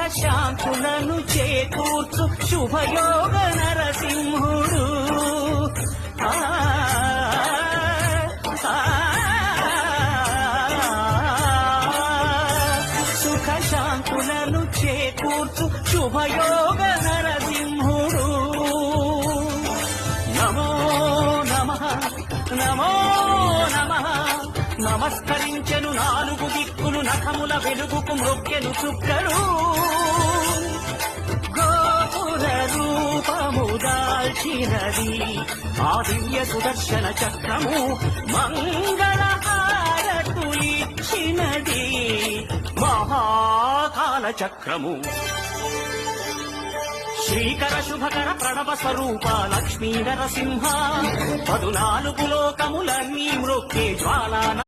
శాంతులను చేకూర్చు శుభయోగ నరసింహుడు. సుఖ శాంతులను చేకూర్చు శుభయోగ నరసింహుడు. నమో నమః నమో నమః. నమస్కరించెను నాలుగు దిక్కులు నఖముల వెలుగుకు మ్రొక్కెను చుక్కలు. గోపుర రూపము దాల్చినది ఆ దివ్య సుదర్శన చక్రము. మంగళ హారతులిచ్చినది మహాకాల చక్రము. శ్రీకర శుభకర ప్రణవ స్వరూప లక్ష్మీ నరసింహ. 14 లోకములన్నీ మ్రొక్కే జ్వాలా